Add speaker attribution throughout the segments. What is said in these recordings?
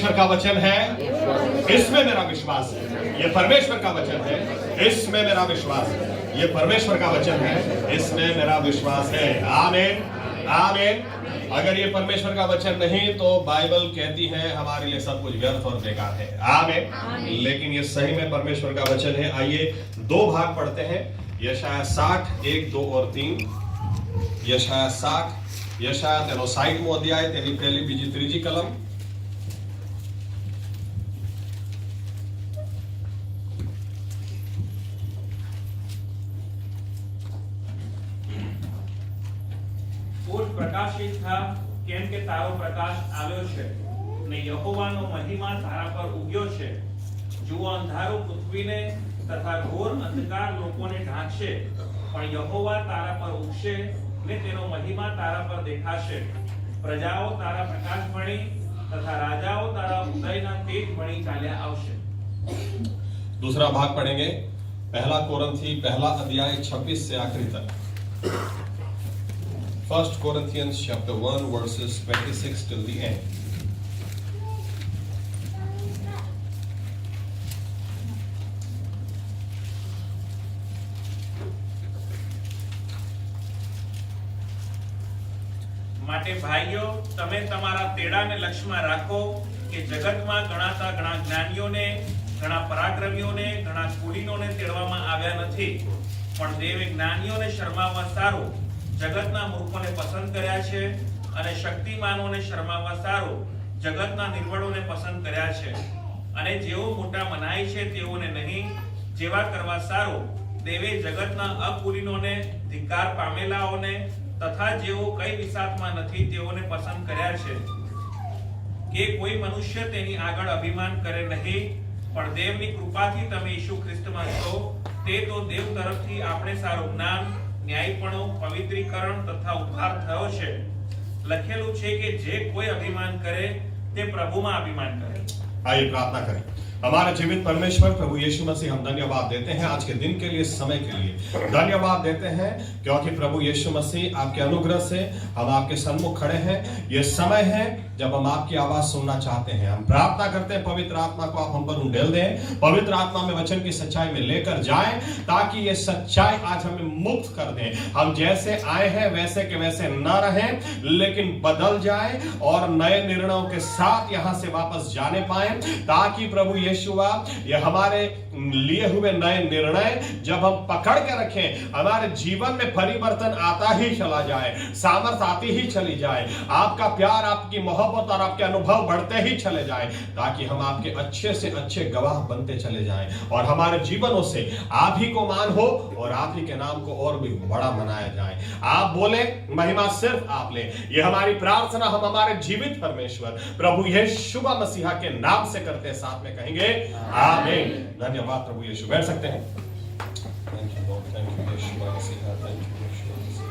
Speaker 1: परमेश्वर का वचन है, इसमें मेरा विश्वास है। ये परमेश्वर का वचन है, इसमें मेरा विश्वास है। ये परमेश्वर का वचन है, इसमें मेरा विश्वास है। आमीन, आमीन। अगर ये परमेश्वर का वचन नहीं तो बाइबल कहती है हमारे लिए सब कुछ व्यर्थ और बेकार है। आमीन। लेकिन ये सही में परमेश्वर का वचन है। आइए दो भाग पढ़ते हैं, यशायाह 60 1 2 और 3। यशायाह 60, यशायाह 63 अध्याय तेरी पहली बीजी त्रीजी कलम।
Speaker 2: પ્રકાશિત થા કેમ કે તારો પ્રકાશ આવ્યો છે ને યહોવાનો મહિમા તારા પર ઉગ્યો છે। જુઓ અંધારો પૃથ્વીને તથા ઘોર અંધકાર લોકોને ઢાંકશે, પણ યહોવા તારા પર ઉગશે ને તેનો મહિમા તારા પર દેખાશે। પ્રજાઓ તારા પ્રકાશ ભણી તથા રાજાઓ તારા ઉદયના તેજ ભણી ચાલ્યા આવશે।
Speaker 1: दूसरा भाग पढ़ेंगे, पहला कोरिन्थी पहला अध्याय 26 से आखिरी तक। 1 Corinthians chapter 1 verses 26 till the end.
Speaker 2: માટે ભાઈઓ તમે તમારા તેડાને લક્ષ્યમાં રાખો કે જગતમાં ગણાતા ઘણા જ્ઞાનીઓને, ઘણા પરાક્રમીઓને, ઘણા કુલીનોને તેડવામાં આવ્યા નથી, પણ દેવે જ્ઞાનીઓને શરમાવવા સારું જગતના મૂર્ખોને પસંદ કર્યા છે અને શક્તિમાનોને શરમાવવા સારું જગતના નિર્બળોને પસંદ કર્યા છે। અને જેઓ મોટા મનાય છે તેઓને નહીં, જેવા કરવા સારું દેવે જગતના અકુલીનોને, ધિક્કાર પામેલાઓને તથા જેઓ કઈ વિસાતમાં નથી તેઓને પસંદ કર્યા છે, કે કોઈ મનુષ્ય તેની આગળ અભિમાન કરે નહીં, પણ દેવની કૃપાથી તમે ઈસુ ખ્રિસ્તમાં છો। તે તો દેવ તરફથી આપણે સારું જ્ઞાન, ન્યાયપણો, પવિત્રીકરણ તથા ઉદ્ધાર થયો છે। લખેલું છે કે જે કોઈ અભિમાન કરે તે પ્રભુમાં અભિમાન કરે।
Speaker 1: आइए प्रार्थना करें। हमारे जीवित परमेश्वर प्रभु यीशु मसीह, हम धन्यवाद देते हैं आज के दिन के लिए, समय के लिए धन्यवाद देते हैं क्योंकि प्रभु यीशु मसीह आपके अनुग्रह से हम आपके सन्मुख खड़े हैं। ये समय है जब हम आपकी आवाज सुनना चाहते हैं। हम प्रार्थना करते हैं पवित्र आत्मा को आप हम पर उंडेल दें, पवित्र आत्मा में वचन की सच्चाई में लेकर जाएं, ताकि ये सच्चाई आज हमें मुक्त कर दें। हम जैसे आए हैं वैसे के वैसे न रहें, लेकिन बदल जाए और नए निर्णयों के साथ यहां से वापस जाने पाए, ताकि प्रभु यीशुआ ये हमारे लिए हुए नए निर्णय जब हम पकड़ के रखें, हमारे जीवन में परिवर्तन आता ही चला जाए, सामर्थ्य आती ही चली जाए, आपका प्यार, आपकी मोहब्बत और आपके अनुभव बढ़ते ही चले जाए, ताकि हम आपके अच्छे से अच्छे गवाह बनते चले जाएं और हमारे जीवनों से आप ही को मान हो और आप ही के नाम को और भी बड़ा मनाया जाए। आप बोले, महिमा सिर्फ आप ले। ये हमारी प्रार्थना हम हमारे जीवित परमेश्वर प्रभु यीशु मसीह के नाम से करते हैं, साथ में कहेंगे आमीन। धन्यवाद प्रभु यीशु। बैठ सकते हैं। Thank you lord, thank you Yeshu Masih, thank you Yeshu Masih.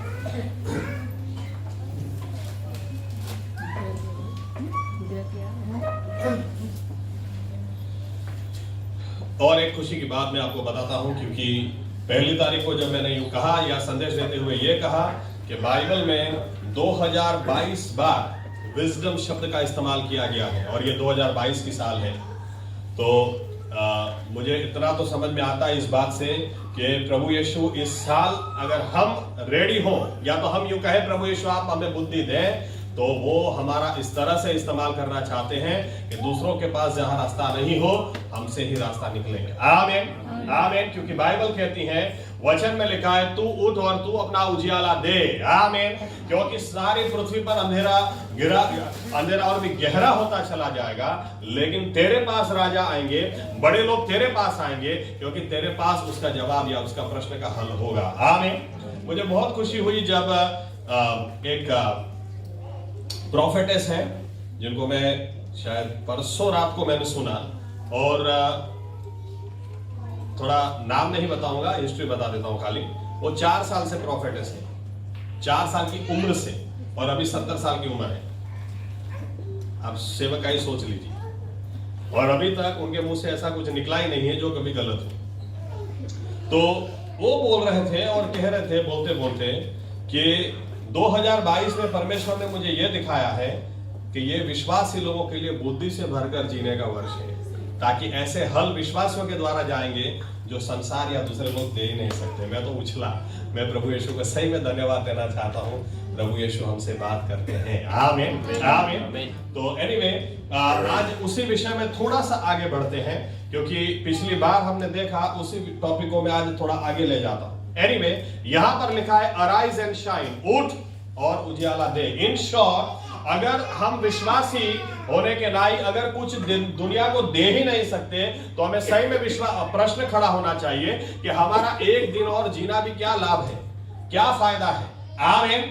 Speaker 1: और एक खुशी की बात मैं आपको बताता हूं, क्योंकि पहली तारीख को जब मैंने यूं कहा या संदेश देते हुए ये कहा कि बाइबल में 2022 बार विजडम शब्द का इस्तेमाल किया गया है और ये 2022 की साल है, तो मुझे इतना तो समझ में आता है इस बात से कि प्रभु यीशु इस साल अगर हम रेडी हो, या तो हम यूं कहें प्रभु यीशु आप हमें बुद्धि दें, तो वो हमारा इस तरह से इस्तेमाल करना चाहते हैं कि दूसरों के पास जहां रास्ता नहीं हो, हमसे ही रास्ता निकलेंगे। आमीन, आमीन। क्योंकि बाइबल कहती है, वचन में लिखा है, तू उठ और तू अपना उजियाला दे। आमीन। क्योंकि सारी पृथ्वी पर अंधेरा और भी गहरा होता चला जाएगा, लेकिन तेरे पास राजा आएंगे, बड़े लोग तेरे पास आएंगे, क्योंकि तेरे पास उसका जवाब या उसका प्रश्न का हल होगा। आमीन। मुझे बहुत खुशी हुई जब एक प्रोफेटेस है जिनको मैं शायद परसों रात को मैंने सुना, और थोड़ा नाम नहीं बताऊंगा, हिस्ट्री बता देता हूं खाली। वो 4 साल से प्रोफेटेस है, 4 साल की उम्र से, और अभी 70 साल की उम्र है। आप सेवकाई सोच लीजिए, और अभी तक उनके मुंह से ऐसा कुछ निकला ही नहीं है जो कभी गलत हो। तो वो बोल रहे थे और कह रहे थे बोलते बोलते कि 2022 में परमेश्वर ने मुझे यह दिखाया है कि ये विश्वासी लोगों के लिए बुद्धि से भरकर जीने का वर्ष है, ताकि ऐसे हल विश्वासियों के द्वारा जाएंगे जो संसार या दूसरे लोग दे ही नहीं सकते। मैं तो उछला। मैं प्रभु यीशु को सही में धन्यवाद देना चाहता हूँ। प्रभु यीशु हमसे बात करते हैं। आमीन आमीन। तो एनीवे, आज उसी विषय में थोड़ा सा आगे बढ़ते हैं, क्योंकि पिछली बार हमने देखा उसी टॉपिक को मैं आज थोड़ा आगे ले जाता हूँ। एनीवे, यहां पर लिखा है अराइज एंड शाइन, उठ और उजियाला दे। इन शॉर्ट, अगर हम विश्वासी होने के नाई अगर कुछ दुनिया को दे ही नहीं सकते, तो हमें सही में प्रश्न खड़ा होना चाहिए कि हमारा एक दिन और जीना भी क्या लाभ है, क्या फायदा है। आमीन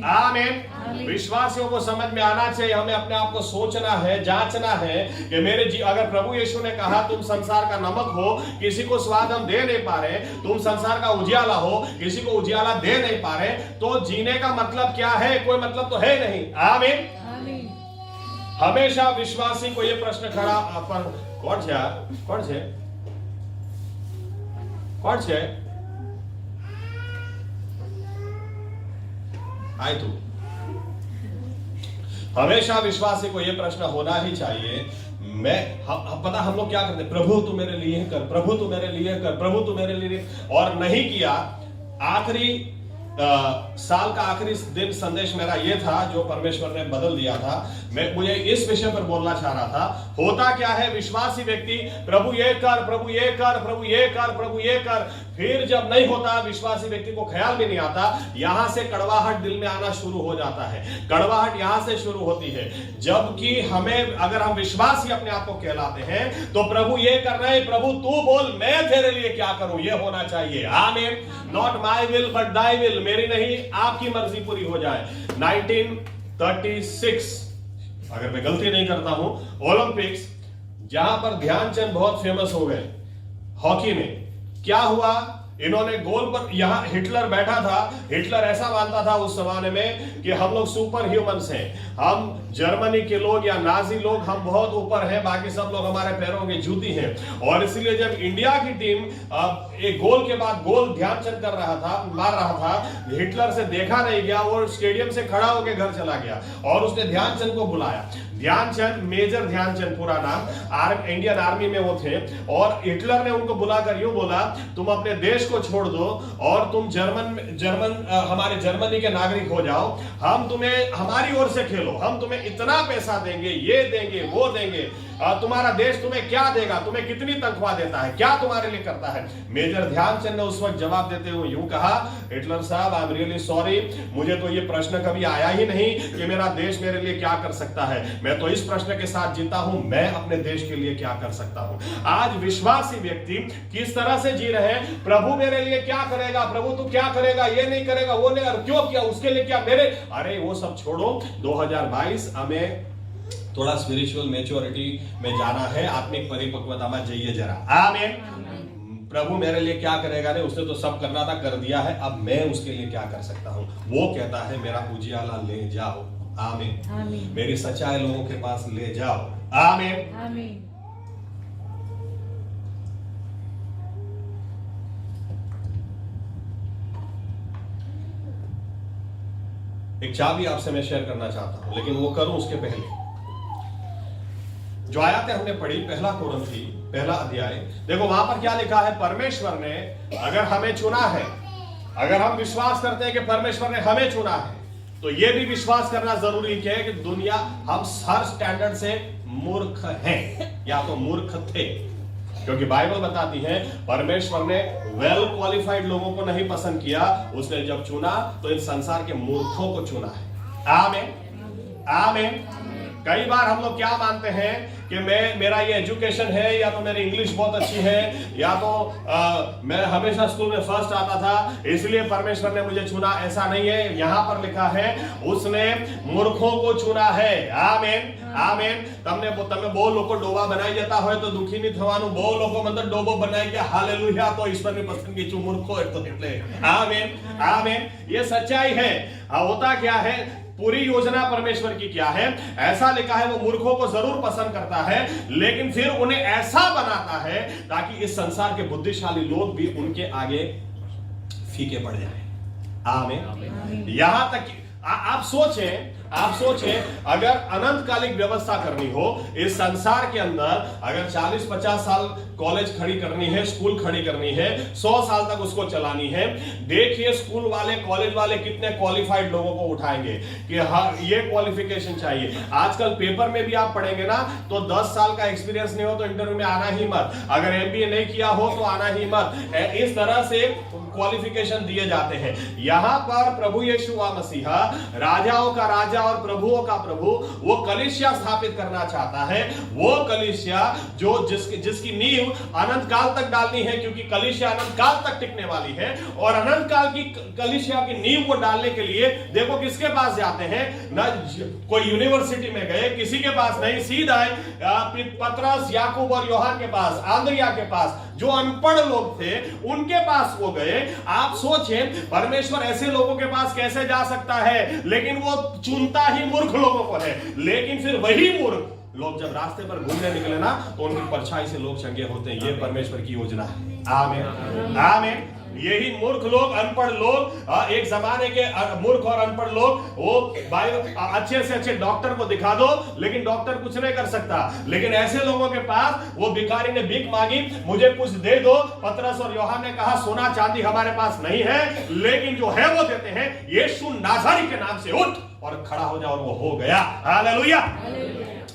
Speaker 1: आमीन। विश्वासियों को समझ में आना चाहिए, हमें अपने आप को सोचना है, जांचना है कि मेरे अगर प्रभु यीशु ने कहा तुम संसार का नमक हो, किसी को स्वाद हम दे नहीं पा रहे, तुम संसार का उजियाला हो, किसी को उजियाला दे नहीं पा रहे, तो जीने का मतलब क्या है? कोई मतलब तो है नहीं। आमीन। हमेशा विश्वासी को यह प्रश्न खड़ा अपन कौन से आए तू। हमेशा विश्वासी को यह प्रश्न होना ही चाहिए। पता हम लोग क्या करते, प्रभु तू मेरे लिए कर, प्रभु तू मेरे लिए कर, प्रभु तू मेरे लिए, और नहीं किया। आखिरी साल का आखिरी दिन संदेश मेरा ये था जो परमेश्वर ने बदल दिया था। मुझे इस विषय पर बोलना चाह रहा था। होता क्या है, विश्वासी व्यक्ति प्रभु ये कर, प्रभु ये कर, प्रभु ये कर, प्रभु ये कर, फिर जब नहीं होता, विश्वासी व्यक्ति को ख्याल भी नहीं आता, यहां से कड़वाहट दिल में आना शुरू हो जाता है। कड़वाहट यहां से शुरू होती है, जबकि हमें, अगर हम विश्वासी अपने आप को कहलाते हैं, तो प्रभु ये कर रहे हैं, प्रभु तू बोल, मैं तेरे लिए क्या करूं, ये होना चाहिए। आमीन। Not my will but thy will, मेरी नहीं आपकी मर्जी पूरी हो जाए। 1936, अगर मैं गलती नहीं करता हूं, ओलंपिक्स, जहां पर ध्यानचंद बहुत फेमस हो गए हॉकी में। क्या हुआ, इन्होंने गोल पर, यहां हिटलर बैठा था। हिटलर ऐसा मानता था उस जमाने में कि हम लोग सुपर ह्यूमंस हैं, हम जर्मनी के लोग या नाजी लोग, हम बहुत ऊपर हैं, बाकी सब लोग हमारे पैरों की जूती हैं। और इसलिए जब इंडिया की टीम एक गोल के बाद गोल ध्यानचंद कर रहा था, मार रहा था, हिटलर से देखा नहीं गया, वो स्टेडियम से खड़ा होकर घर चला गया और उसने ध्यानचंद को बुलाया। ध्यानचंद, मेजर ध्यानचंद पूरा नाम, इंडियन आर्मी में वो थे, और हिटलर ने उनको बुलाकर यूं बोला, तुम अपने देश को छोड़ दो और तुम हमारे जर्मनी के नागरिक हो जाओ, हम तुम्हें हमारी ओर से खेलो, हम तुम्हें इतना पैसा देंगे, ये देंगे, वो देंगे, तुम्हारा देश तुम्हें क्या देगा, तुम्हें कितनी तनख्वाह देता है, क्या तुम्हारे लिए करता है। मेजर ध्यानचंद ने उस वक्त जवाब देते हुए यूं कहा, हिटलर साहब, आई एम रियली सॉरी, मुझे तो ये प्रश्न कभी आया ही नहीं कि मेरा देश मेरे लिए क्या कर सकता है। मैं तो इस प्रश्न के साथ जीता हूं, मैं अपने देश के लिए क्या कर सकता हूं। आज विश्वासी व्यक्ति किस तरह से जी रहे हैं, प्रभु मेरे लिए क्या करेगा, प्रभु तू क्या करेगा, ये नहीं करेगा, वो नहीं, क्यों किया, उसके लिए क्या, मेरे, अरे वो सब छोड़ो। 2022 हमें थोड़ा स्पिरिचुअल मैच्योरिटी में जाना है, आत्मिक परिपक्वता में जाइए जरा। आमीन। प्रभु मेरे लिए क्या करेगा, नहीं, उसने तो सब करना था, कर दिया है, अब मैं उसके लिए क्या कर सकता हूं। वो कहता है मेरा उजियाला ले जाओ। आमीन। मेरी सच्चाई लोगों के पास ले जाओ। आमीन।
Speaker 3: आमीन।
Speaker 1: एक चाबी आपसे मैं शेयर करना चाहता हूं, लेकिन वो करूं उसके पहले जो आयतें हमने पढ़ी, पहला कोरिन्थी पहला अध्याय, देखो वहां पर क्या लिखा है, परमेश्वर ने अगर हमें चुना है, अगर हम विश्वास करते हैं कि परमेश्वर ने हमें चुना है, तो यह भी विश्वास करना जरूरी है कि दुनिया, हम हर स्टैंडर्ड से मूर्ख हैं या तो मूर्ख थे, क्योंकि बाइबल बताती है परमेश्वर ने वेल क्वालिफाइड लोगों को नहीं पसंद किया, उसने जब चुना तो इन संसार के मूर्खों को चुना है। आमीन। आमीन। कई बार हम लोग क्या मानते हैं कि मेरा ये एजुकेशन है, या तो मेरी इंग्लिश बहुत अच्छी है, या तो मैं हमेशा स्कूल में फर्स्ट आता था, इसलिए परमेश्वर ने मुझे चुना। ऐसा नहीं है, यहां पर लिखा है उसने मूर्खों को चुना है। आमीन। आमीन। તમે બહુ લોકો ડોબા બનાવી જતા હોય તો દુખી નહીં થવાનું, બહુ લોકો મતલબ ડોબો બનાવી ગયા, હાલેલુયા, તો ઈશ્વરની પસંદગી છું, મૂર્ખો એટલે એટલે। આમીન। આમીन। ये सच्चाई है। होता क्या है, पूरी योजना परमेश्वर की क्या है, ऐसा लिखा है वो मूर्खों को जरूर पसंद करता है, लेकिन फिर उन्हें ऐसा बनाता है ताकि इस संसार के बुद्धिशाली लोग भी उनके आगे फीके पड़ जाए। आमीन। यहां तक आप सोचें, आप सोचें, अगर अनंतकालिक व्यवस्था करनी हो इस संसार के अंदर, अगर 40-50 साल कॉलेज खड़ी करनी है, स्कूल खड़ी करनी है, 100 साल तक उसको चलानी है, देखिए स्कूल वाले, कॉलेज वाले कितने क्वालिफाइड लोगों को उठाएंगे कि हाँ ये क्वालिफिकेशन चाहिए। आजकल पेपर में भी आप पढ़ेंगे ना, तो 10 साल का एक्सपीरियंस नहीं हो तो इंटरव्यू में आना ही मत, अगर एमबीए नहीं किया हो तो आना ही मत। इस तरह से क्वालिफिकेशन दिए जाते हैं। यहां पर प्रभु यीशु मसीहा राजाओं का राजा और प्रभुओं का प्रभु, वो कलीसिया स्थापित करना चाहता है। वो कलीसिया जो जिसकी नींव अनंत काल तक डालनी है, क्योंकि कलीसिया अनंत काल तक टिकने वाली है। और अनंत काल की कलीसिया की नींव को डालने के लिए देखो किसके पास जाते हैं, ना कोई यूनिवर्सिटी में गए, किसी के पास नहीं, सीधा पतरस, याकूब और यूहन्ना के पास, आंद्रिया के पास, जो अनपढ़ लोग थे उनके पास वो गए। आप सोचें, परमेश्वर ऐसे लोगों के पास कैसे जा सकता है, लेकिन वो चुनता ही मूर्ख लोगों को है। लेकिन फिर वही मूर्ख लोग जब रास्ते पर घूमने निकले ना, तो उनकी परछाई से लोग चंगे होते हैं। ये परमेश्वर की योजना है। आमीन, आमीन। यही मूर्ख लोग, अनपढ़ लोग, एक जमाने के मूर्ख और अनपढ़ लोग, वो अच्छे से अच्छे डॉक्टर को दिखा दो, लेकिन डॉक्टर कुछ नहीं कर सकता। लेकिन ऐसे लोगों के पास, वो भिखारी ने भीख मांगी, मुझे कुछ दे दो। पतरस और यूहन्ना ने कहा सोना चांदी हमारे पास नहीं है, लेकिन जो है वो देते हैं। यीशु नाज़री के नाम से उठ और खड़ा हो जा, और वो हो गया। हालेलुया।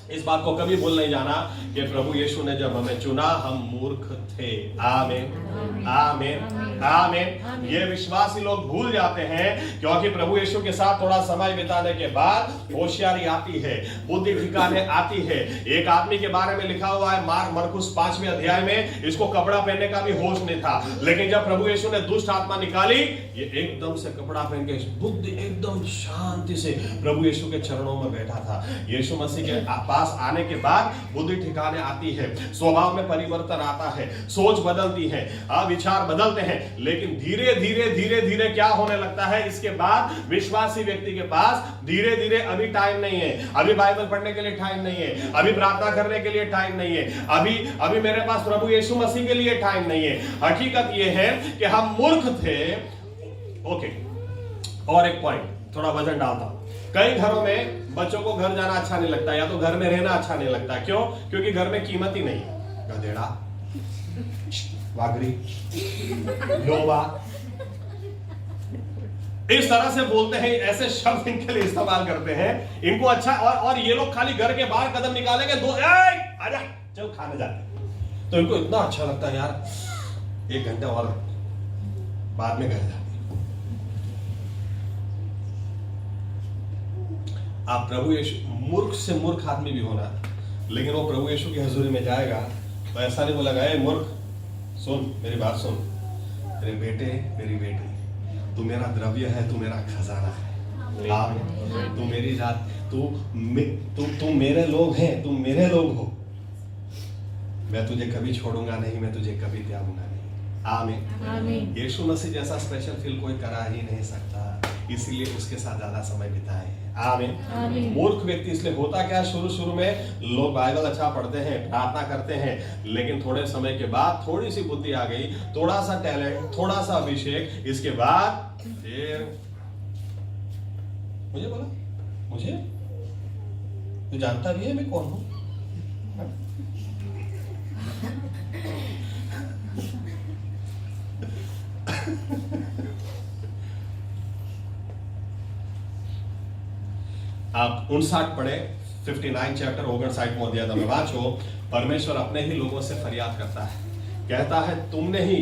Speaker 1: इस बात को कभी भूल नहीं जाना कि प्रभु यीशु ने जब हमें चुना, हम मूर्ख थे। आमीन, आमीन, आमीन। ये विश्वासी लोग भूल जाते हैं, क्योंकि प्रभु यीशु के साथ थोड़ा समय बिताने के बाद होशियारी आती है, बुद्धि ठिकाने आती है। एक आदमी के बारे में लिखा हुआ है मरकुस 5वें अध्याय में, इसको कपड़ा पहनने का भी होश नहीं था, लेकिन जब प्रभु यीशु ने दुष्ट आत्मा निकाली, ये एकदम से कपड़ा पहन के, बुद्धि एकदम शांति से प्रभु यीशु के चरणों में बैठा था। यीशु मसीह के पास आने के बाद बुद्धि ठिकाने आती है, स्वभाव में परिवर्तन आता है, सोच बदलती है, विचार बदलते हैं। लेकिन धीरे धीरे धीरे धीरे क्या होने लगता है, इसके बाद विश्वासी व्यक्ति के पास धीरे धीरे, अभी टाइम नहीं है, अभी बाइबल पढ़ने के लिए टाइम नहीं है, अभी प्रार्थना करने के लिए टाइम नहीं है, अभी मेरे पास प्रभु यीशु मसीह के लिए टाइम नहीं है। हकीकत यह है कि हम मूर्ख थे। ओके, और एक पॉइंट, थोड़ा वजन डालता हूं। कई घरों में बच्चों को घर जाना अच्छा नहीं लगता, या तो घर में रहना अच्छा नहीं लगता। क्यों? क्योंकि घर में कीमत ही नहीं। गधेड़ा, वागरी, लोबा, इस तरह से बोलते हैं, ऐसे शब्द इनके लिए इस्तेमाल करते हैं। इनको अच्छा, और ये लोग खाली घर के बाहर कदम निकालेंगे, दो आजा चल खाने जाते, तो इनको इतना अच्छा लगता है यार, 1 घंटे और बाद में घर जाते। आप प्रभु यीशु, मूर्ख से मूर्ख आदमी भी होना, लेकिन वो प्रभु यीशु की हजूरी में जाएगा तो ऐसा नहीं बोलेगा, ए मूर्ख सुन मेरी बात सुन, मेरे बेटे मेरी बेटी, तू मेरा द्रव्य है, तू मेरा खजाना है। आमीन। तू मेरी जात, तू मेरे लोग हैं, तुम मेरे लोग हो, मैं तुझे कभी छोड़ूंगा नहीं, मैं तुझे कभी त्यागूंगा नहीं। आमीन। यीशु मसीह जैसा स्पेशल फील कोई करा ही नहीं सकता, इसीलिए उसके साथ ज्यादा समय बिताए। आमीन। मूर्ख व्यक्ति इसलिए होता क्या, शुरू में लोग बाइबल अच्छा पढ़ते हैं, प्रार्थना करते हैं, लेकिन थोड़े समय के बाद थोड़ी सी बुद्धि आ गई, थोड़ा सा टैलेंट, थोड़ा सा अभिषेक, इसके बाद फिर मुझे बोला, मुझे तू जानता भी है मैं कौन हूं। आप 59 पढ़े, 59 चैप्टर 59 में अध्याय में वाचो। परमेश्वर अपने ही लोगों से फरियाद करता है, कहता है तुमने ही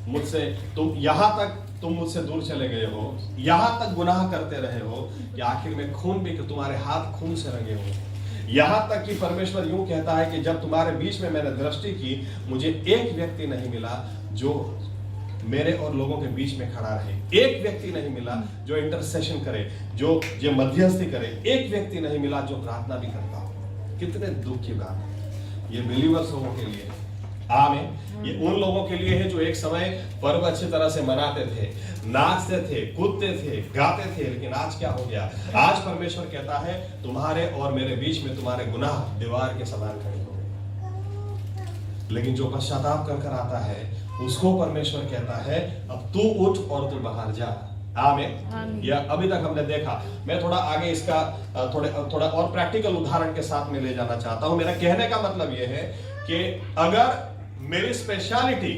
Speaker 1: मुझसे, तुम यहां तक तुम मुझसे दूर चले गए हो, यहां तक गुनाह करते रहे हो कि आखिर में खून भी, कि तुम्हारे हाथ खून से रंगे हो। यहां तक कि परमेश्वर यूं कहता है कि जब तुम्हारे बीच में मैंने दृष्टि की, मुझे एक व्यक्ति नहीं मिला जो मेरे और लोगों के बीच में खड़ा रहे, एक व्यक्ति नहीं मिला जो इंटरसेशन करे, जो मध्यस्थी करे, एक व्यक्ति नहीं मिला जो प्रार्थना भी करता हो। कितने दुख की बात है ये बिलीवर्स लोगों के लिए। आमीन। ये उन लोगों के लिए है जो एक समय पर्व अच्छी तरह से मनाते थे, नाचते थे, कूदते थे, गाते थे, लेकिन आज क्या हो गया? आज परमेश्वर कहता है तुम्हारे और मेरे बीच में तुम्हारे गुनाह दीवार के समान खड़े हो गए। लेकिन जो पश्चाताप कर कर आता है उसको परमेश्वर कहता है अब तू उठ और तू बाहर जा। आमीन। या अभी तक हमने देखा, मैं थोड़ा आगे इसका थोड़ा और प्रैक्टिकल उदाहरण के साथ में ले जाना चाहता हूं। मेरा कहने का मतलब यह है कि अगर मेरी स्पेशलिटी,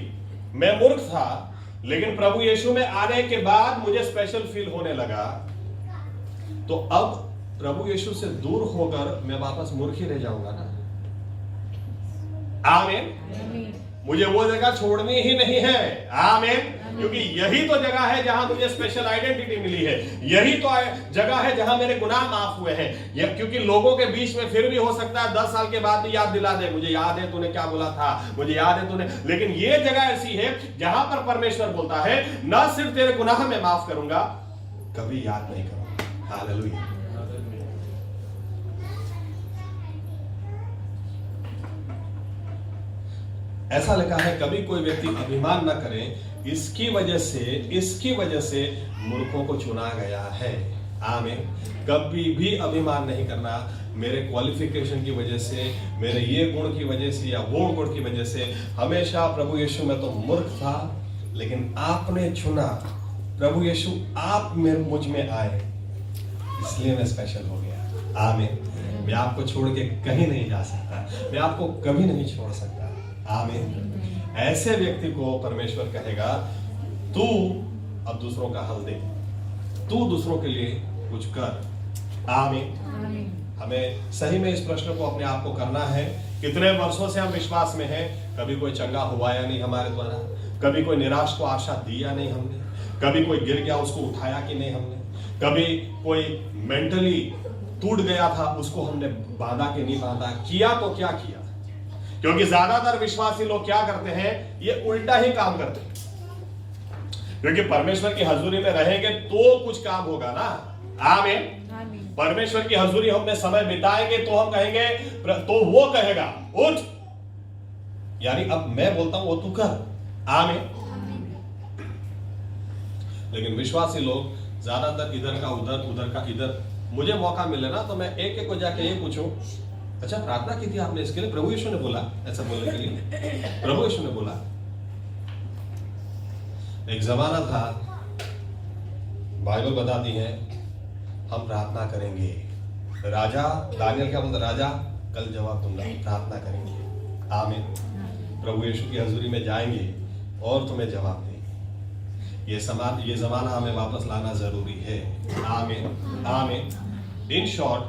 Speaker 1: मैं मूर्ख था लेकिन प्रभु यीशु में आने के बाद मुझे स्पेशल फील होने लगा, तो अब प्रभु यीशु से दूर होकर मैं वापस मूर्ख ही रह जाऊंगा ना। आमीन। मुझे वो जगह छोड़नी ही नहीं है। आमीन। क्योंकि यही तो जगह है जहां मुझे स्पेशल आइडेंटिटी मिली है, यही तो जगह है जहां मेरे गुनाह माफ हुए हैं। क्योंकि लोगों के बीच में फिर भी हो सकता है 10 साल के बाद भी याद दिला दे, मुझे याद है तूने क्या बोला था, मुझे याद है तूने, लेकिन ये जगह ऐसी है जहां पर परमेश्वर बोलता है न सिर्फ तेरे गुनाह में माफ करूंगा, कभी याद नहीं करूंगा। हालेलुया। ऐसा लिखा है, कभी कोई व्यक्ति अभिमान न करे, इसकी वजह से मूर्खों को चुना गया है। आमीन। कभी भी अभिमान नहीं करना, मेरे क्वालिफिकेशन की वजह से, मेरे ये गुण की वजह से या वो गुण की वजह से। हमेशा प्रभु यीशु में तो मूर्ख था, लेकिन आपने चुना, प्रभु यीशु आप मुझ में आए, इसलिए मैं स्पेशल हो गया। आमीन। मैं आपको छोड़ के कहीं नहीं जा सकता, मैं आपको कभी नहीं छोड़ सकता। आमीन। ऐसे व्यक्ति को परमेश्वर कहेगा, तू अब दूसरों का हल दे, तू दूसरों के लिए कुछ कर। आमीन। हमें सही में इस प्रश्न को अपने आप को करना है, कितने वर्षों से हम विश्वास में हैं, कभी कोई चंगा हुआ या नहीं हमारे द्वारा, कभी कोई निराश को आशा दी या नहीं हमने, कभी कोई गिर गया उसको उठाया कि नहीं हमने, कभी कोई मेंटली टूट गया था उसको हमने बांधा कि नहीं बांधा, किया तो क्या किया। क्योंकि ज्यादातर विश्वासी लोग क्या करते हैं, ये उल्टा ही काम करते हैं। क्योंकि परमेश्वर की हजूरी में रहेंगे तो कुछ काम होगा ना। आमीन। परमेश्वर की हजूरी हमने समय बिताएंगे तो हम कहेंगे, तो वो कहेगा उठ, यानी अब मैं बोलता हूं वो तू कर। आमीन। लेकिन विश्वासी लोग ज्यादातर इधर का उधर, उधर का इधर। मुझे मौका मिले ना तो मैं एक एक को जाके ये पूछूं, अच्छा प्रार्थना की थी आपने इसके लिए? प्रभु यीशु ने बोला ऐसा बोलने के लिए, प्रभु यीशु ने बोला। एक जमाना था, बाइबल बताती है, हम प्रार्थना करेंगे। राजा दानियल क्या बोलता, राजा कल जवाब दूंगा, प्रार्थना करेंगे। आमीन। प्रभु यीशु की हजूरी में जाएंगे और तुम्हें जवाब देंगे। ये जमाना हमें वापस लाना जरूरी है। आमीन। आमीन। इन शॉर्ट,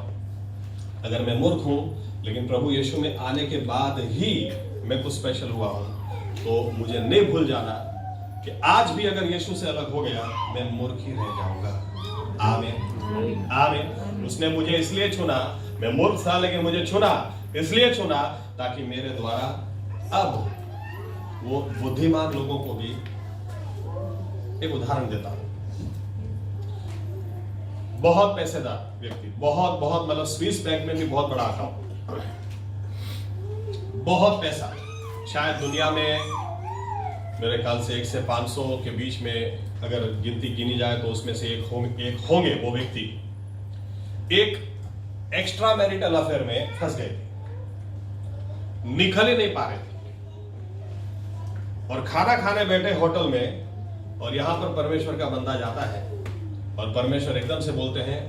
Speaker 1: अगर मैं मूर्ख हूं लेकिन प्रभु यीशु में आने के बाद ही मैं कुछ स्पेशल हुआ हूं, तो मुझे नहीं भूल जाना कि आज भी अगर यीशु से अलग हो गया मैं मूर्ख ही रह जाऊंगा। आमीन। आमीन। उसने मुझे इसलिए चुना, मैं मूर्ख था लेकिन मुझे चुना, इसलिए चुना ताकि मेरे द्वारा अब वो बुद्धिमान लोगों को भी, एक उदाहरण देता हूं, बहुत पैसेदार व्यक्ति, बहुत मतलब स्विस बैंक में भी बहुत बड़ा अकाउंट, बहुत पैसा, शायद दुनिया में मेरे ख्याल से 1 से 500 के बीच में अगर गिनती गिनी जाए तो उसमें से एक होंगे वो व्यक्ति, एक एक्स्ट्रा मैरिटल अफेयर में फंस गए थे, निकल ही नहीं पा रहे थे, और खाना खाने बैठे होटल में, और यहां पर परमेश्वर का बंदा जाता है और परमेश्वर एकदम से बोलते हैं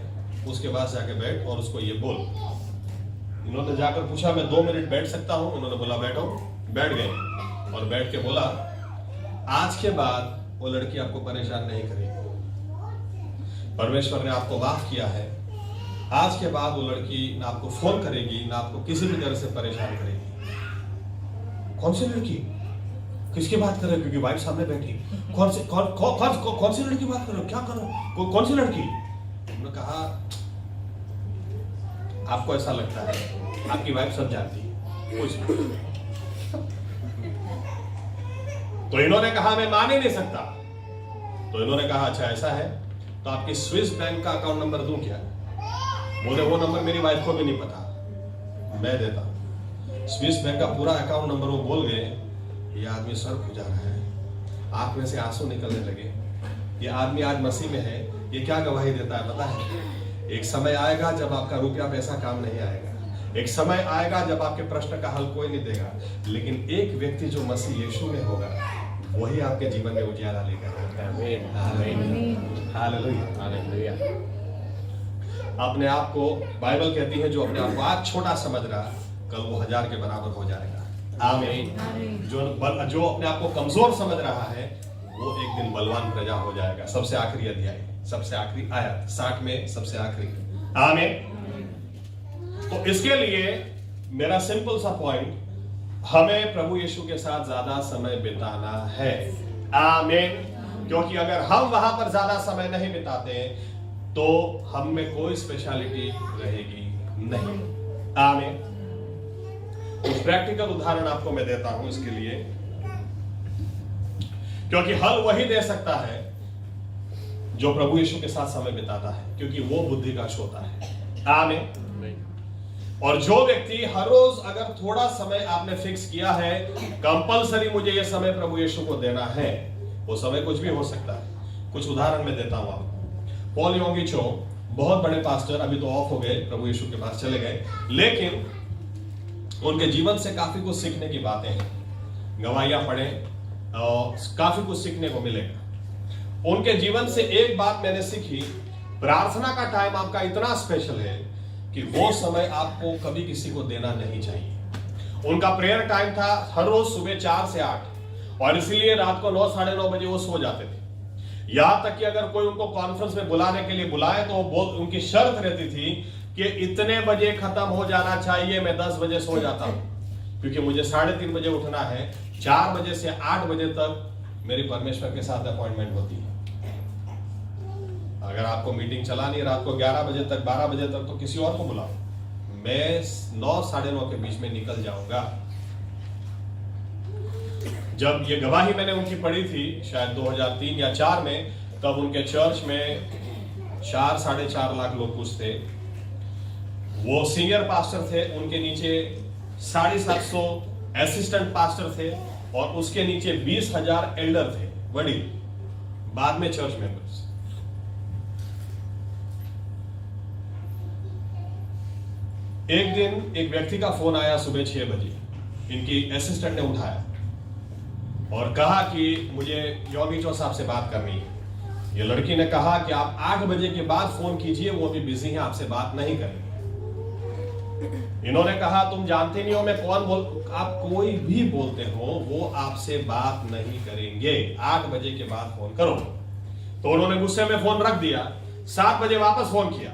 Speaker 1: उसके पास जाके बैठ और उसको ये बोल। इन्होंने जाकर पूछा, मैं 2 मिनट बैठ सकता हूं? उन्होंने बोला बैठो। बैठ गए और बैठ के बोला, आज के बाद वो लड़की आपको परेशान नहीं करेगी, परमेश्वर ने आपको माफ किया है, आज के बाद वो लड़की ना आपको फोन करेगी ना आपको किसी भी तरह से परेशान करेगी। कौन सी लड़की? किसकी बात कर रहे हो? क्योंकि वाइफ सामने बैठी। कौन सी लड़की बात कर रहे हो? क्या कर रहे हो? कौन सी लड़की? उन्होंने कहा, आपको ऐसा लगता है आपकी वाइफ सब जानती है, कुछ नहीं। तो इन्होंने कहा मैं मान ही नहीं सकता। तो इन्होंने कहा अच्छा ऐसा है तो आपकी स्विस बैंक का अकाउंट नंबर दूं क्या? बोले वो नंबर मेरी वाइफ को भी नहीं पता, मैं देता हूं। स्विस बैंक का पूरा अकाउंट नंबर वो बोल गए। ये आदमी सर खुजा रहा है, आंख में से आंसू निकलने लगे। ये आदमी आज मसीह में है, ये क्या गवाही देता है पता है? एक समय आएगा जब आपका रुपया पैसा काम नहीं आएगा, एक समय आएगा जब आपके प्रश्न का हल कोई नहीं देगा, लेकिन एक व्यक्ति जो मसीह यीशु में होगा वही आपके जीवन में उजियारा लेकर आता है। हालेलुया।
Speaker 3: हालेलुया।
Speaker 1: अपने आप को, बाइबल कहती है, जो अपने आप को आज छोटा समझ रहा, कल वो 1000 के बराबर हो जाएगा। आमीन। जो अपने आप को कमजोर समझ रहा है, वो एक दिन बलवान प्रजा हो जाएगा। सबसे आखिरी अध्याय, सबसे आखिरी आयत 60 में सबसे आखिरी। आमीन। तो इसके लिए मेरा सिंपल सा पॉइंट, हमें प्रभु यीशु के साथ ज्यादा समय बिताना है। आमीन। क्योंकि अगर हम वहां पर ज्यादा समय नहीं बिताते तो हम में कोई स्पेशलिटी रहेगी नहीं। आमीन। कुछ प्रैक्टिकल उदाहरण आपको मैं देता हूं इसके लिए, क्योंकि हल वही दे सकता है जो प्रभु यीशु के साथ समय बिताता है, क्योंकि वो बुद्धि का श्रोता है। आमीन। और जो व्यक्ति हर रोज अगर थोड़ा समय आपने फिक्स किया है, कंपलसरी मुझे ये समय प्रभु यीशु को देना है, वो समय कुछ भी हो सकता है। कुछ उदाहरण मैं देता हूं आपको। पॉल योंगी चो बहुत बड़े पास्टर, अभी तो ऑफ हो गए, प्रभु यीशु के पास चले गए, लेकिन उनके जीवन से काफी कुछ सीखने की बातें हैं। गवाहियां पढ़ें और काफी कुछ सीखने को मिलेगा। उनके जीवन से एक बात मैंने सीखी, प्रार्थना का टाइम आपका इतना स्पेशल है कि वो समय आपको कभी किसी को देना नहीं चाहिए। उनका प्रेयर टाइम था हर रोज सुबह 4 से 8, और इसीलिए रात को 9, साढ़े 9 बजे वो सो जाते थे। यहां तक कि अगर कोई उनको कॉन्फ्रेंस में बुलाने के लिए बुलाए तो उनकी शर्त रहती थी कि इतने बजे खत्म हो जाना चाहिए, मैं 10 बजे सो जाता हूं, क्योंकि मुझे 3:30 बजे उठना है। 4 बजे से 8 बजे तक मेरी परमेश्वर के साथ अपॉइंटमेंट होती है। अगर आपको मीटिंग चलानी है रात को 11 बजे तक, 12 बजे तक, तो किसी और को बुलाओ, मैं 9, साढ़े 9 के बीच में निकल जाऊंगा। जब ये गवाही मैंने उनकी पढ़ी थी शायद 2003 या 4 में, तब उनके चर्च में 4, साढ़े 4 लाख लोग कुछ थे। वो सीनियर पास्टर थे, उनके नीचे 750 असिस्टेंट पास्टर थे, और उसके नीचे 20,000 एल्डर थे, वडील, बाद में चर्च मेंबर्स। एक दिन एक व्यक्ति का फोन आया सुबह 6 बजे, इनकी असिस्टेंट ने उठाया और कहा कि मुझे योगी चौ साहब से बात करनी है। ये लड़की ने कहा कि आप 8 बजे के बाद फोन कीजिए, वो अभी बिजी हैं, आपसे बात नहीं करेंगे। इन्होंने कहा तुम जानते नहीं हो मैं कौन आप कोई भी बोलते हो, वो आपसे बात नहीं करेंगे, 8 बजे के बाद फोन करो। तो उन्होंने गुस्से में फोन रख दिया। 7 बजे वापस फोन किया,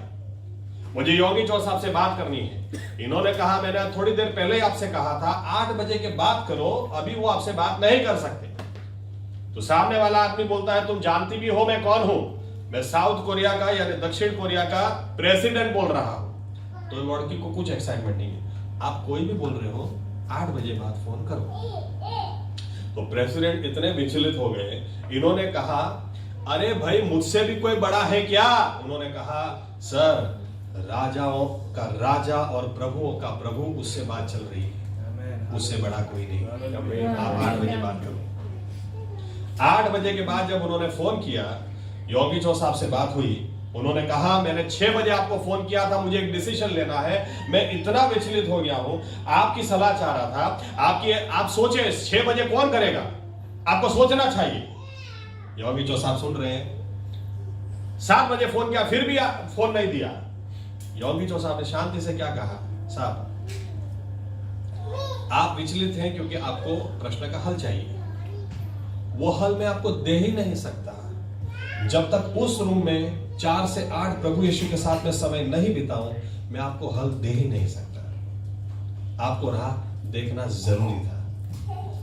Speaker 1: मुझे योगी चौ साहब से बात करनी है। इन्होंने कहा मैंने थोड़ी देर पहले ही आपसे कहा था 8 बजे के बाद करो, अभी वो आपसे बात नहीं कर सकते। तो सामने वाला आदमी बोलता है तुम जानती भी हो मैं कौन हूं, मैं साउथ कोरिया का यानी दक्षिण कोरिया का प्रेसिडेंट बोल रहा हूं। तो लड़की को कुछ एक्साइटमेंट नहीं है, आप कोई भी बोल रहे हो, 8 बजे बाद फोन करो। तो प्रेसिडेंट इतने विचलित हो गए, इन्होंने कहा अरे भाई मुझसे भी कोई बड़ा है क्या? उन्होंने कहा सर राजाओं का राजा और प्रभुओं का प्रभु, उससे बात चल रही है, उससे बड़ा कोई नहीं, आप 8 बजे बात करो। 8 बजे के बाद जब उन्होंने फोन किया, योगी चौ साहब से बात हुई, उन्होंने कहा मैंने 6 बजे आपको फोन किया था, मुझे एक डिसीजन लेना है, मैं इतना विचलित हो गया हूं, आपकी सलाह चाह रहा था, आप सोचे 6 बजे कौन करेगा, आपको सोचना चाहिए। योगी चौ साहब सुन रहे हैं। 7 बजे फोन किया, फिर भी फोन नहीं दिया। योगी चौ साहब ने शांति से क्या कहा, साहब आप विचलित हैं क्योंकि आपको प्रश्न का हल चाहिए, वो हल मैं आपको दे ही नहीं सकता जब तक उस रूम में 4 से 8 प्रभु यीशु के साथ में समय नहीं बिताऊं, मैं आपको हल दे ही नहीं सकता। आपको राह देखना जरूरी था।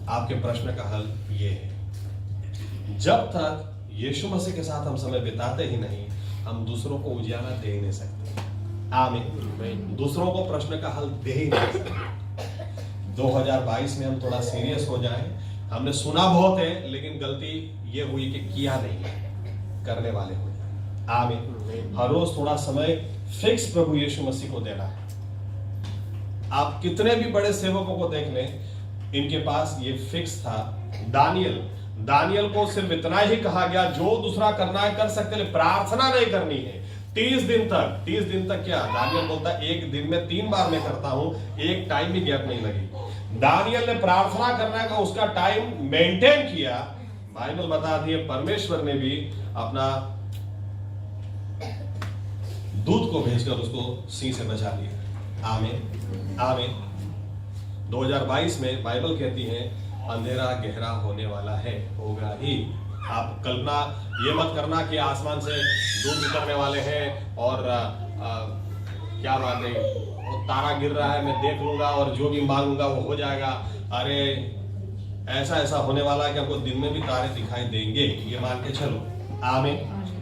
Speaker 1: आपके प्रश्न का हल ये है, जब तक यीशु मसीह के साथ हम समय बिताते ही नहीं, हम दूसरों को उजियारा दे ही नहीं सकते। आमीन। दूसरों को प्रश्न का हल दे ही नहीं सकते। 2022 में हम थोड़ा सीरियस हो जाएं। हमने सुना बहुत है, लेकिन गलती ये हुई कि किया नहीं, करने वाले हो जाए। आमीन। हर रोज थोड़ा समय फिक्स प्रभु यीशु मसीह को देना है। आप कितने भी बड़े सेवकों को देख लें, इनके पास ये फिक्स था। दानियल को सिर्फ इतना ही कहा गया, जो दूसरा करना है कर सकते, प्रार्थना नहीं करनी है 30 दिन तक क्या? दानियल बोलता है 1 दिन में 3 बार मैं करता हूं, एक टाइम भी गैप नहीं लगी। दानियल ने प्रार्थना करने का उसका टाइम मेंटेन किया, बाइबल बताती है परमेश्वर ने भी अपना दूत को भेजकर उसको सिंह से बचा लिया। आमीन आमीन। 2022 में बाइबल कहती है अंधेरा गहरा होने वाला है, होगा ही। आप कल्पना ये मत करना कि आसमान से दूध उतरने वाले हैं और क्या बात है, वो तारा गिर रहा है मैं देख लूंगा और जो भी मांगूंगा वो हो जाएगा। अरे ऐसा होने वाला है कि आपको दिन में भी तारे दिखाई देंगे, ये मान के चलो। आमीन।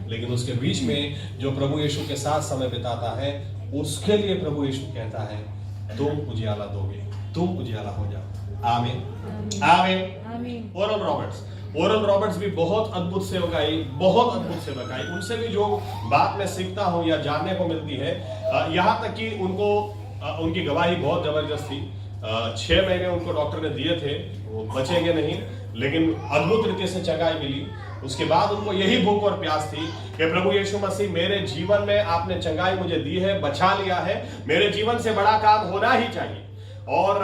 Speaker 1: लेकिन उसके बीच में जो प्रभु यीशु के साथ समय बिताता है उसके लिए प्रभु यीशु कहता है तुम उजियाला दोगे, तुम उजियाला हो जाओ। आमीन आमीन। ओरल रॉबर्ट्स भी बहुत अद्भुत सेवकाई, बहुत अद्भुत सेवकाई। उनसे भी जो बात मैं सीखता हूं या जानने को मिलती है, यहाँ तक कि उनकी गवाही बहुत जबरदस्त थी। 6 महीने उनको डॉक्टर ने दिए थे, वो बचेंगे नहीं, लेकिन अद्भुत रीति से चंगाई मिली। उसके बाद उनको यही भूख और प्यास थी कि प्रभु यीशु मसीह मेरे जीवन में आपने चंगाई मुझे दी है, बचा लिया है, मेरे जीवन से बड़ा काम होना ही चाहिए। और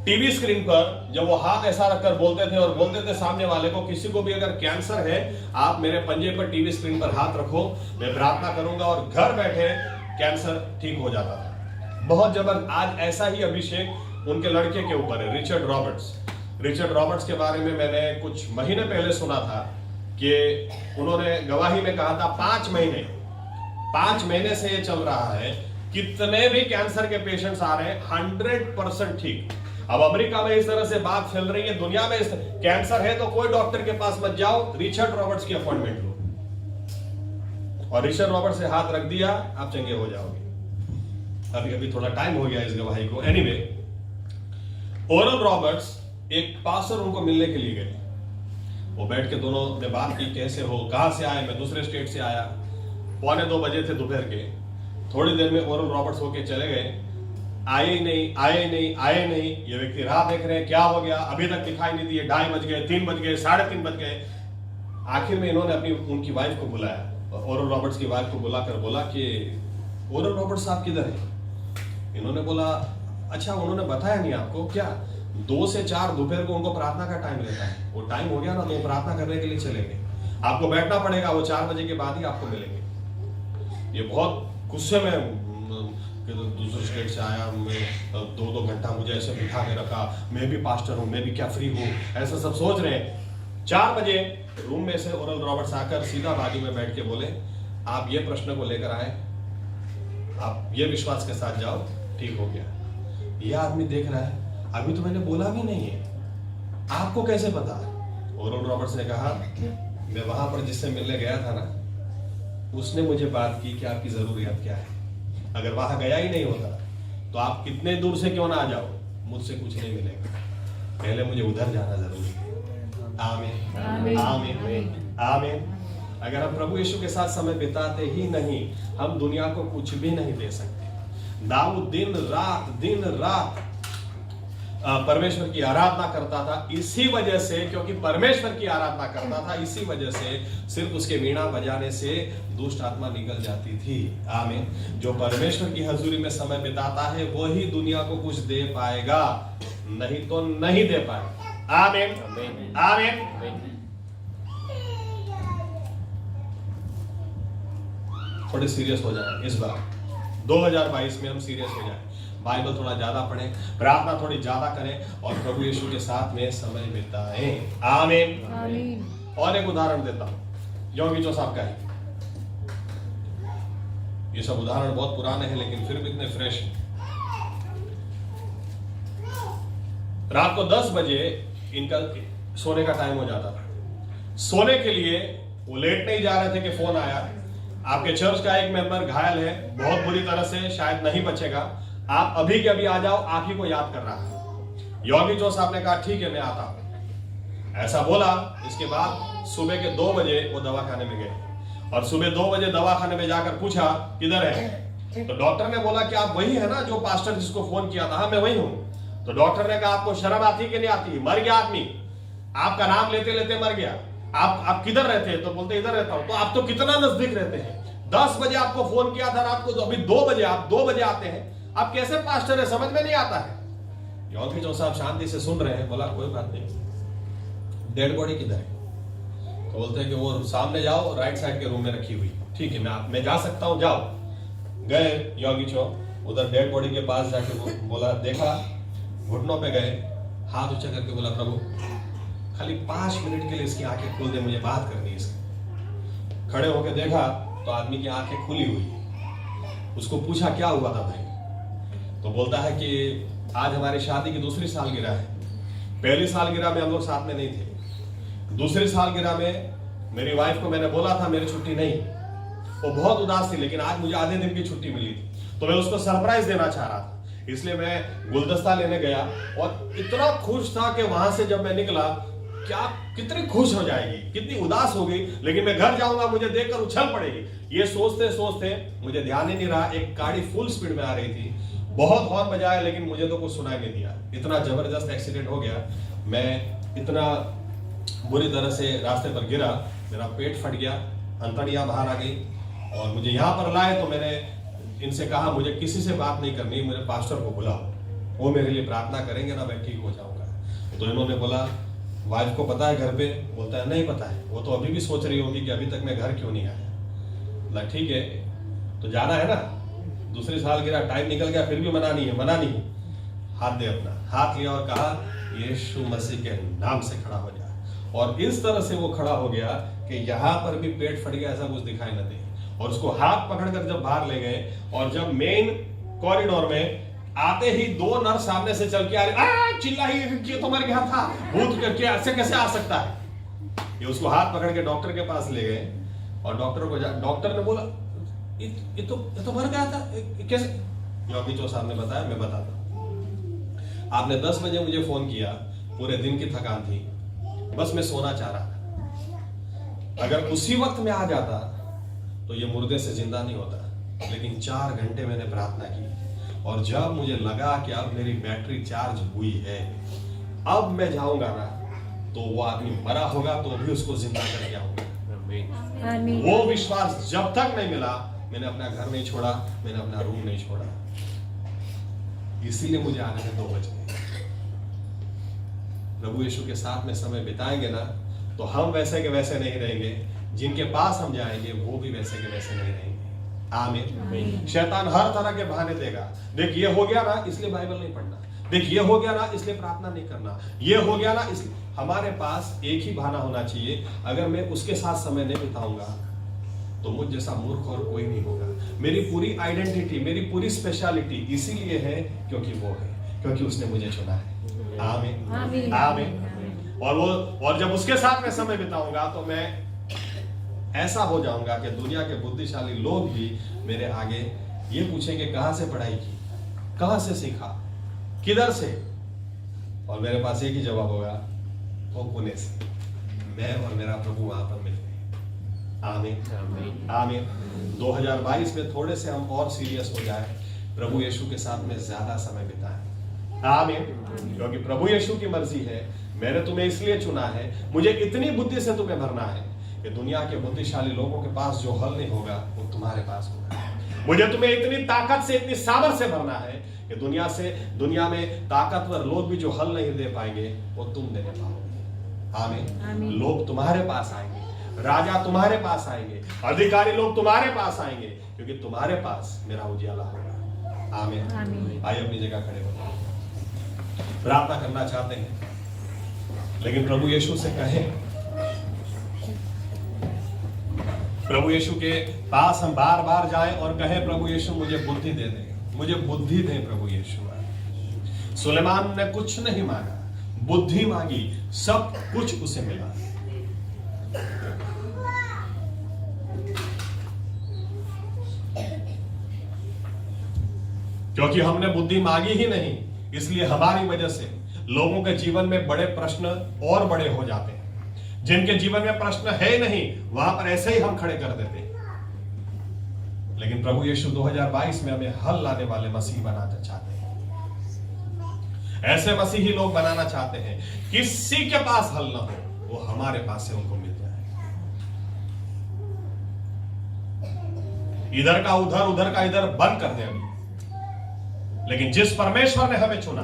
Speaker 1: टीवी स्क्रीन पर जब वो हाथ ऐसा रखकर बोलते थे और बोलते थे सामने वाले को, किसी को भी अगर कैंसर है आप मेरे पंजे पर टीवी स्क्रीन पर हाथ रखो, मैं प्रार्थना करूंगा, और घर बैठे कैंसर ठीक हो जाता था। बहुत जबरदस्त। आज ऐसा ही अभिषेक उनके लड़के के ऊपर है, रिचर्ड रॉबर्ट्स के बारे में मैंने कुछ महीने पहले सुना था कि उन्होंने गवाही में कहा था 5 महीने से ये चल रहा है, कितने भी कैंसर के पेशेंट्स आ रहे हैं 100% ठीक। अब अमेरिका में इस तरह से बात फैल रही है, दुनिया में कैंसर है तो कोई डॉक्टर के पास मत जाओ, रिचर्ड रॉबर्ट्स की अपॉइंटमेंट लो, और रिचर्ड रॉबर्ट्स से हाथ रख दिया आप चंगे हो जाओगे। अभी थोड़ा टाइम हो गया इस गवाही को। एनीवे, ओरल रॉबर्ट्स एक पास्टर उनको मिलने के लिए गए। वो बैठ के दोनों ने बात की, कैसे हो, कहां से आए, मैं दूसरे स्टेट से आया। 1:45 बजे थे दोपहर के। थोड़ी देर में ओरल रॉबर्ट्स होके चले गए, आए ही नहीं। ये व्यक्ति राह देख रहे हैं, क्या हो गया, अभी तक दिखाई नहीं दिए। 2:30 बज गए, 3 बज गए, 3:30 बज गए। आखिर में इन्होंने उनकी वाइफ को बुलाया, ओरल रॉबर्ट्स की वाइफ को बुलाकर बोला कि ओरल रॉबर्ट्स साहब किधर है? इन्होंने बोला अच्छा, उन्होंने बताया नहीं आपको क्या? 2 से 4 दोपहर को उनको प्रार्थना का टाइम रहता है, वो टाइम हो गया ना तो प्रार्थना करने के लिए चले गए। आपको बैठना पड़ेगा, वो 4 बजे के बाद ही आपको मिलेंगे। ये बहुत गुस्से में दूसरे स्टेट से आया, मैं 2-2 घंटा मुझे ऐसे बिठा के रखा, मैं भी पास्टर हूँ, मैं भी क्या फ्री हूँ, ऐसा सब सोच रहे हैं। 4 बजे रूम में से ओरल रॉबर्ट्स आकर सीधा बाजू में बैठ के बोले, आप ये प्रश्न को लेकर आए, आप ये विश्वास के साथ जाओ, ठीक हो गया। यह आदमी देख रहा है, अभी तो मैंने बोला भी नहीं है, आपको कैसे पता? ओरल रॉबर्ट्स ने कहा, मैं वहां पर जिससे मिलने गया था ना, उसने मुझे बात की कि आपकी जरूरियत क्या है। अगर वहां गया ही नहीं होता तो आप कितने दूर से क्यों ना आ जाओ, मुझसे कुछ नहीं मिलेगा, पहले मुझे उधर जाना जरूरी है। आमीन आमीन आमीन। अगर हम प्रभु यीशु के साथ समय बिताते ही नहीं, हम दुनिया को कुछ भी नहीं दे सकते। दाऊद दिन रात परमेश्वर की आराधना करता था, इसी वजह से, क्योंकि परमेश्वर की आराधना करता था, इसी वजह से सिर्फ उसके वीणा बजाने से दुष्ट आत्मा निकल जाती थी। आमीन। जो परमेश्वर की हजूरी में समय बिताता है वही दुनिया को कुछ दे पाएगा, नहीं तो नहीं दे पाएगा। आमीन आमीन। थोड़े सीरियस हो जाए इस बार, 2022 में हम सीरियस हो जाए, बाइबल थोड़ा ज्यादा पढ़ें, प्रार्थना थोड़ी ज्यादा करें और प्रभु यीशु के साथ में समय बिताएं। आमीन। और एक उदाहरण देता हूं, योगी साहब का ही। ये सब उदाहरण बहुत पुराने हैं लेकिन फिर भी इतने फ्रेश हैं। रात को 10 बजे इनका सोने का टाइम हो जाता था। सोने के लिए वो लेट नहीं जा रहे थे कि फोन आया, आपके चर्च का एक मेंबर घायल है, बहुत बुरी तरह से, शायद नहीं बचेगा, आप अभी के अभी आ जाओ, आप ही को याद कर रहा है। योगी साहब ने कहा ठीक है मैं आता हूं, ऐसा बोला। इसके बाद सुबह के 2 बजे वो दवाखाने में गए और सुबह 2 बजे दवाखाने में जाकर पूछा किधर है, तो डॉक्टर ने बोला कि आप वही है ना जो पास्टर जिसको फोन किया था? हाँ मैं वही हूं। तो डॉक्टर ने कहा आपको शर्म आती कि नहीं आती? मर गया आदमी, आपका नाम लेते लेते मर गया। आप किधर रहते हैं? तो बोलते इधर रहता हूं। तो आप तो कितना नजदीक रहते हैं, 10 बजे आपको फोन किया था रात को, तो अभी 2 बजे, आप 2 बजे आते हैं, आप कैसे पास्टर है? समझ में नहीं आता है। योगी साहब शांति से सुन रहे हैं, बोला कोई बात नहीं, डेड बॉडी किधर है? तो बोलते हैं कि वो सामने जाओ, राइट साइड के रूम में रखी हुई। ठीक है, मैं जा सकता हूँ, जाओ। गए योगी चो, उधर डेड बॉडी के पास जाके बोला, देखा, घुटनों पे गए, हाथ ऊंचा करके बोला, प्रभु खाली 5 मिनट के लिए इसकी आंखें खोल दे, मुझे बात करनी है इसकी। खड़े होके देखा तो आदमी की आंखें खुली हुई। उसको पूछा क्या हुआ था भाई? तो बोलता है कि आज हमारी शादी की दूसरी सालगिरह है। पहली सालगिरह में हम लोग साथ में नहीं थे। दूसरी सालगिरह में मेरी वाइफ को मैंने बोला था मेरी छुट्टी नहीं, वो बहुत उदास थी, लेकिन आज मुझे आधे दिन की छुट्टी मिली थी, तो मैं उसको सरप्राइज देना चाह रहा था, इसलिए मैं गुलदस्ता लेने गया और इतना खुश था कि वहां से जब मैं निकला, क्या कितनी खुश हो जाएगी, कितनी उदास होगी, लेकिन मैं घर जाऊंगा मुझे देखकर उछल पड़ेगी। ये सोचते सोचते मुझे ध्यान ही नहीं रहा, एक गाड़ी फुल स्पीड में आ रही थी, बहुत हॉर्न बजाया, लेकिन मुझे तो कुछ सुनाई नहीं दिया। इतना जबरदस्त एक्सीडेंट हो गया, मैं इतना बुरी तरह से रास्ते पर गिरा, मेरा पेट फट गया, अंतड़ियां बाहर आ गई और मुझे यहाँ पर लाए। तो मैंने इनसे कहा मुझे किसी से बात नहीं करनी, मेरे पास्टर को बुलाओ, वो मेरे लिए प्रार्थना करेंगे ना, मैं ठीक हो जाऊंगा। तो इन्होंने बोला वाइफ को पता है घर पे? बोलता है नहीं पता है, वो तो अभी भी सोच रही होगी कि अभी तक मैं घर क्यों नहीं आया। बोला ठीक है, तो जाना है ना, दूसरी सालगिरह, टाइम निकल गया, फिर भी मना नहीं है, मना नहीं। हाथ दे, अपना हाथ लिया और कहा यीशु मसीह के नाम से खड़ा हो जा। और इस तरह से वो खड़ा हो गया कि यहाँ पर भी पेट फट गया, ऐसा कुछ दिखाई न दे। और उसको हाथ पकड़कर जब बाहर ले गए और जब मेन कॉरिडोर में आते ही 2 नर्स सामने से चल के आ रहे, चिल्ला ही ये तो मर गया था, भूत करके ऐसे कैसे आ सकता है। ये उसको हाथ पकड़ के डॉक्टर के पास ले गए और डॉक्टर ने बोला ये तो मर गया था, कैसे? योगी चो साहब ने बताया, मैं बताता हूं। आपने 10 बजे मुझे फोन किया, पूरे दिन की थकान थी, बस मैं सोना चाह रहा था। अगर उसी वक्त में आ जाता तो ये मुर्दे से जिंदा नहीं होता, लेकिन 4 घंटे मैंने प्रार्थना की और जब मुझे लगा कि अब मेरी बैटरी चार्ज हुई है, अब मैं जाऊंगा ना, तो वो आदमी मरा होगा तो भी उसको जिंदा करके आऊंगा। वो विश्वास जब तक नहीं मिला, मैंने अपना घर नहीं छोड़ा, मैंने अपना रूम नहीं छोड़ा। इसीलिए मुझे आने में 2 बज गए। प्रभु यीशु के साथ में समय बिताएंगे ना, तो हम वैसे के वैसे नहीं रहेंगे, जिनके पास हम जाएंगे वो भी वैसे के वैसे नहीं रहेंगे। आमीन। शैतान हर तरह के बहाने देगा। देख ये हो गया ना, इसलिए बाइबल नहीं पढ़ना, देख ये हो गया ना, इसलिए प्रार्थना नहीं करना, ये हो गया ना, इसलिए। हमारे पास एक ही बहाना होना चाहिए, अगर मैं उसके साथ समय नहीं बिताऊंगा तो मुझ जैसा मूर्ख और कोई नहीं होगा। मेरी पूरी आइडेंटिटी, मेरी पूरी स्पेशलिटी इसीलिए है क्योंकि वो है, क्योंकि उसने मुझे चुना है। आमीन आमीन। और जब उसके साथ में समय बिताऊंगा तो मैं ऐसा हो जाऊंगा कि दुनिया के बुद्धिशाली लोग भी मेरे आगे ये पूछेंगे कहां से पढ़ाई की, कहां से सीखा, किधर से? और मेरे पास एक ही जवाब होगा, वो पुणे से। मैं और मेरा प्रभु वहां पर मिलते हैं। आमीन आमीन। 2022 में थोड़े से हम और सीरियस हो जाए, प्रभु यीशु के साथ में ज्यादा समय बिताएं। आमीन। क्योंकि प्रभु यीशु की मर्जी है, मैंने तुम्हें इसलिए चुना है, मुझे इतनी बुद्धि से तुम्हें भरना है कि दुनिया के बुद्धिशाली लोगों के पास जो हल नहीं होगा वो तुम्हारे पास होगा। मुझे तुम्हें इतनी ताकत से, इतनी सामर्थ से भरना है कि दुनिया में ताकतवर लोग भी जो हल नहीं दे पाएंगे वो तुम दे पाओगे। आमीन। लोग तुम्हारे पास आएंगे, राजा तुम्हारे पास आएंगे, अधिकारी लोग तुम्हारे पास आएंगे, क्योंकne तुम्हारे पास मेरा उजियाला होगा। आमीन। आइए अपनी जगह खड़े हो जाओ। प्रार्थना करना चाहते हैं, लेकिन प्रभु यीशु से कहें, प्रभु यीशु के पास हम बार बार जाएं और कहें प्रभु यीशु मुझे बुद्धि दे दे, मुझे बुद्धि दे प्रभु यीशु। सुलेमान ने कुछ नहीं मांगा, बुद्धि मांगी, सब कुछ उसे मिला। क्योंकि हमने बुद्धि मांगी ही नहीं, इसलिए हमारी वजह से लोगों के जीवन में बड़े प्रश्न और बड़े हो जाते हैं। जिनके जीवन में प्रश्न है नहीं, वहां पर ऐसे ही हम खड़े कर देते हैं। लेकिन प्रभु यीशु 2022 में हमें हल लाने वाले मसीह बनाना चाहते हैं। ऐसे मसीही लोग बनाना चाहते हैं, किसी के पास हल ना हो, वो हमारे पास से उनको मिल जाए। इधर का उधर, उधर का इधर बंद कर दे अभी। लेकिन जिस परमेश्वर ने हमें चुना,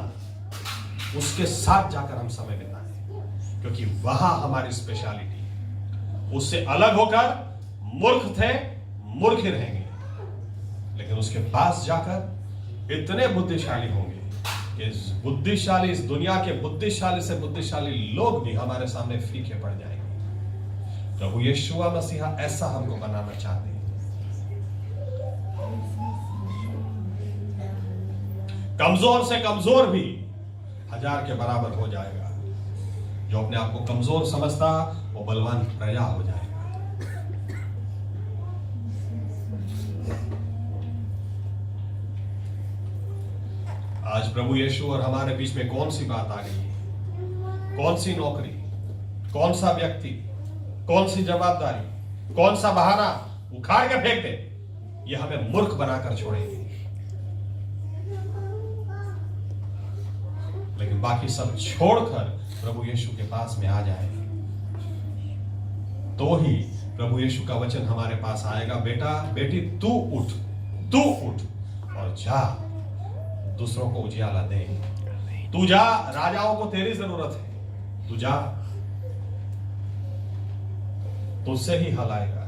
Speaker 1: उसके साथ जाकर हम समय बिताएं। क्योंकि वहां हमारी स्पेशलिटी है। उससे अलग होकर मूर्ख थे, मूर्ख ही रहेंगे, लेकिन उसके पास जाकर इतने बुद्धिशाली होंगे कि इस दुनिया के बुद्धिशाली से बुद्धिशाली लोग भी हमारे सामने फीके पड़ जाएंगे। प्रभु यीशु मसीहा ऐसा हमको बनाना चाहते हैं। कमजोर से कमजोर भी 1000 के बराबर हो जाएगा। जो अपने आप को कमजोर समझता वो बलवान प्रजा हो जाएगा। आज प्रभु यीशु और हमारे बीच में कौन सी बात आ गई है? कौन सी नौकरी, कौन सा व्यक्ति, कौन सी जवाबदारी, कौन सा बहाना उखाड़ के फेंक दे, ये हमें मूर्ख बनाकर छोड़ेंगे। लेकिन बाकी सब छोड़कर प्रभु यीशु के पास में आ जाए तो ही प्रभु यीशु का वचन हमारे पास आएगा, बेटा बेटी तू उठ और जा, दूसरों को उजियाला दे। तू जा, राजाओं को तेरी जरूरत है, तू जा, तुझसे ही हल आएगा,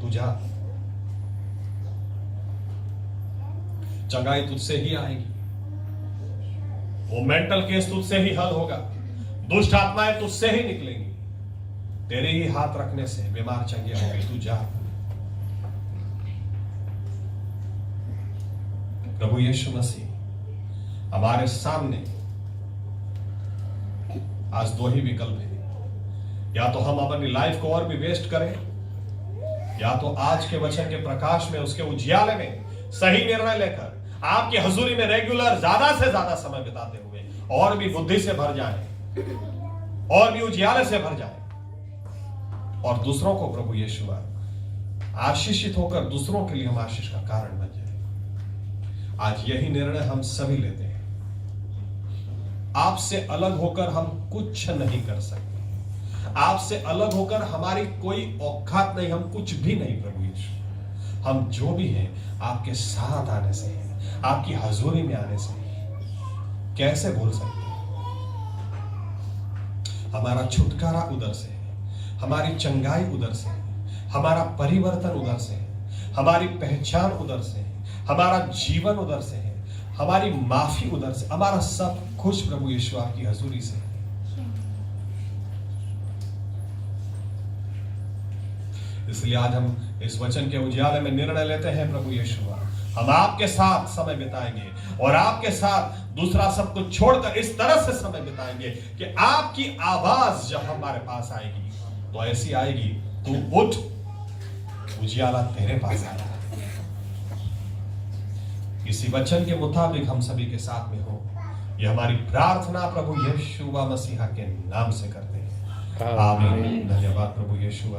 Speaker 1: तू जा, चंगाई तुझसे ही आएगी, वो मेंटल केस तुझसे ही हल होगा, दुष्ट आत्माएं तुझसे ही निकलेंगी, तेरे ही हाथ रखने से बीमार चंगे होंगे, तू जा। प्रभु यीशु मसीह हमारे सामने आज दो ही विकल्प है, या तो हम अपनी लाइफ को और भी वेस्ट करें, या तो आज के वचन के प्रकाश में, उसके उजियाले में सही निर्णय लेकर आपकी हजूरी में रेगुलर ज्यादा से ज्यादा समय बिताते हुए और भी बुद्धि से भर जाए, और भी उजियाले से भर जाए, और दूसरों को प्रभु यीशु आशीषित होकर दूसरों के लिए हम आशीष का कारण बन जाए। आज यही निर्णय हम सभी लेते हैं। आपसे अलग होकर हम कुछ नहीं कर सकते, आपसे अलग होकर हमारी कोई औकात नहीं, हम कुछ भी नहीं प्रभु यीशु। हम जो भी हैं आपके साथ आने से हैं, आपकी हजूरी में आने से हैं। कैसे भूल सकते हैं? हमारा छुटकारा उधर से है, हमारी चंगाई उधर से है, हमारा परिवर्तन उधर से है, हमारी पहचान उधर से है, हमारा जीवन उधर से है, हमारी माफी उधर से, हमारा सब कुछ प्रभु यीशु आपकी हजूरी से है। इसलिए आज हम इस वचन के उजियाले में निर्णय लेते हैं, प्रभु यीशु हम आपके साथ समय बिताएंगे और आपके साथ दूसरा सब कुछ छोड़कर इस तरह से समय बिताएंगे कि आपकी आवाज जब हमारे पास आएगी तो ऐसी आएगी, तू उठ, उजियाला तेरे पास आएगा। इसी वचन के मुताबिक हम सभी के साथ में हो, ये हमारी प्रार्थना प्रभु यीशु मसीहा के नाम से करते हैं। आमीन। धन्यवाद प्रभु यीशु।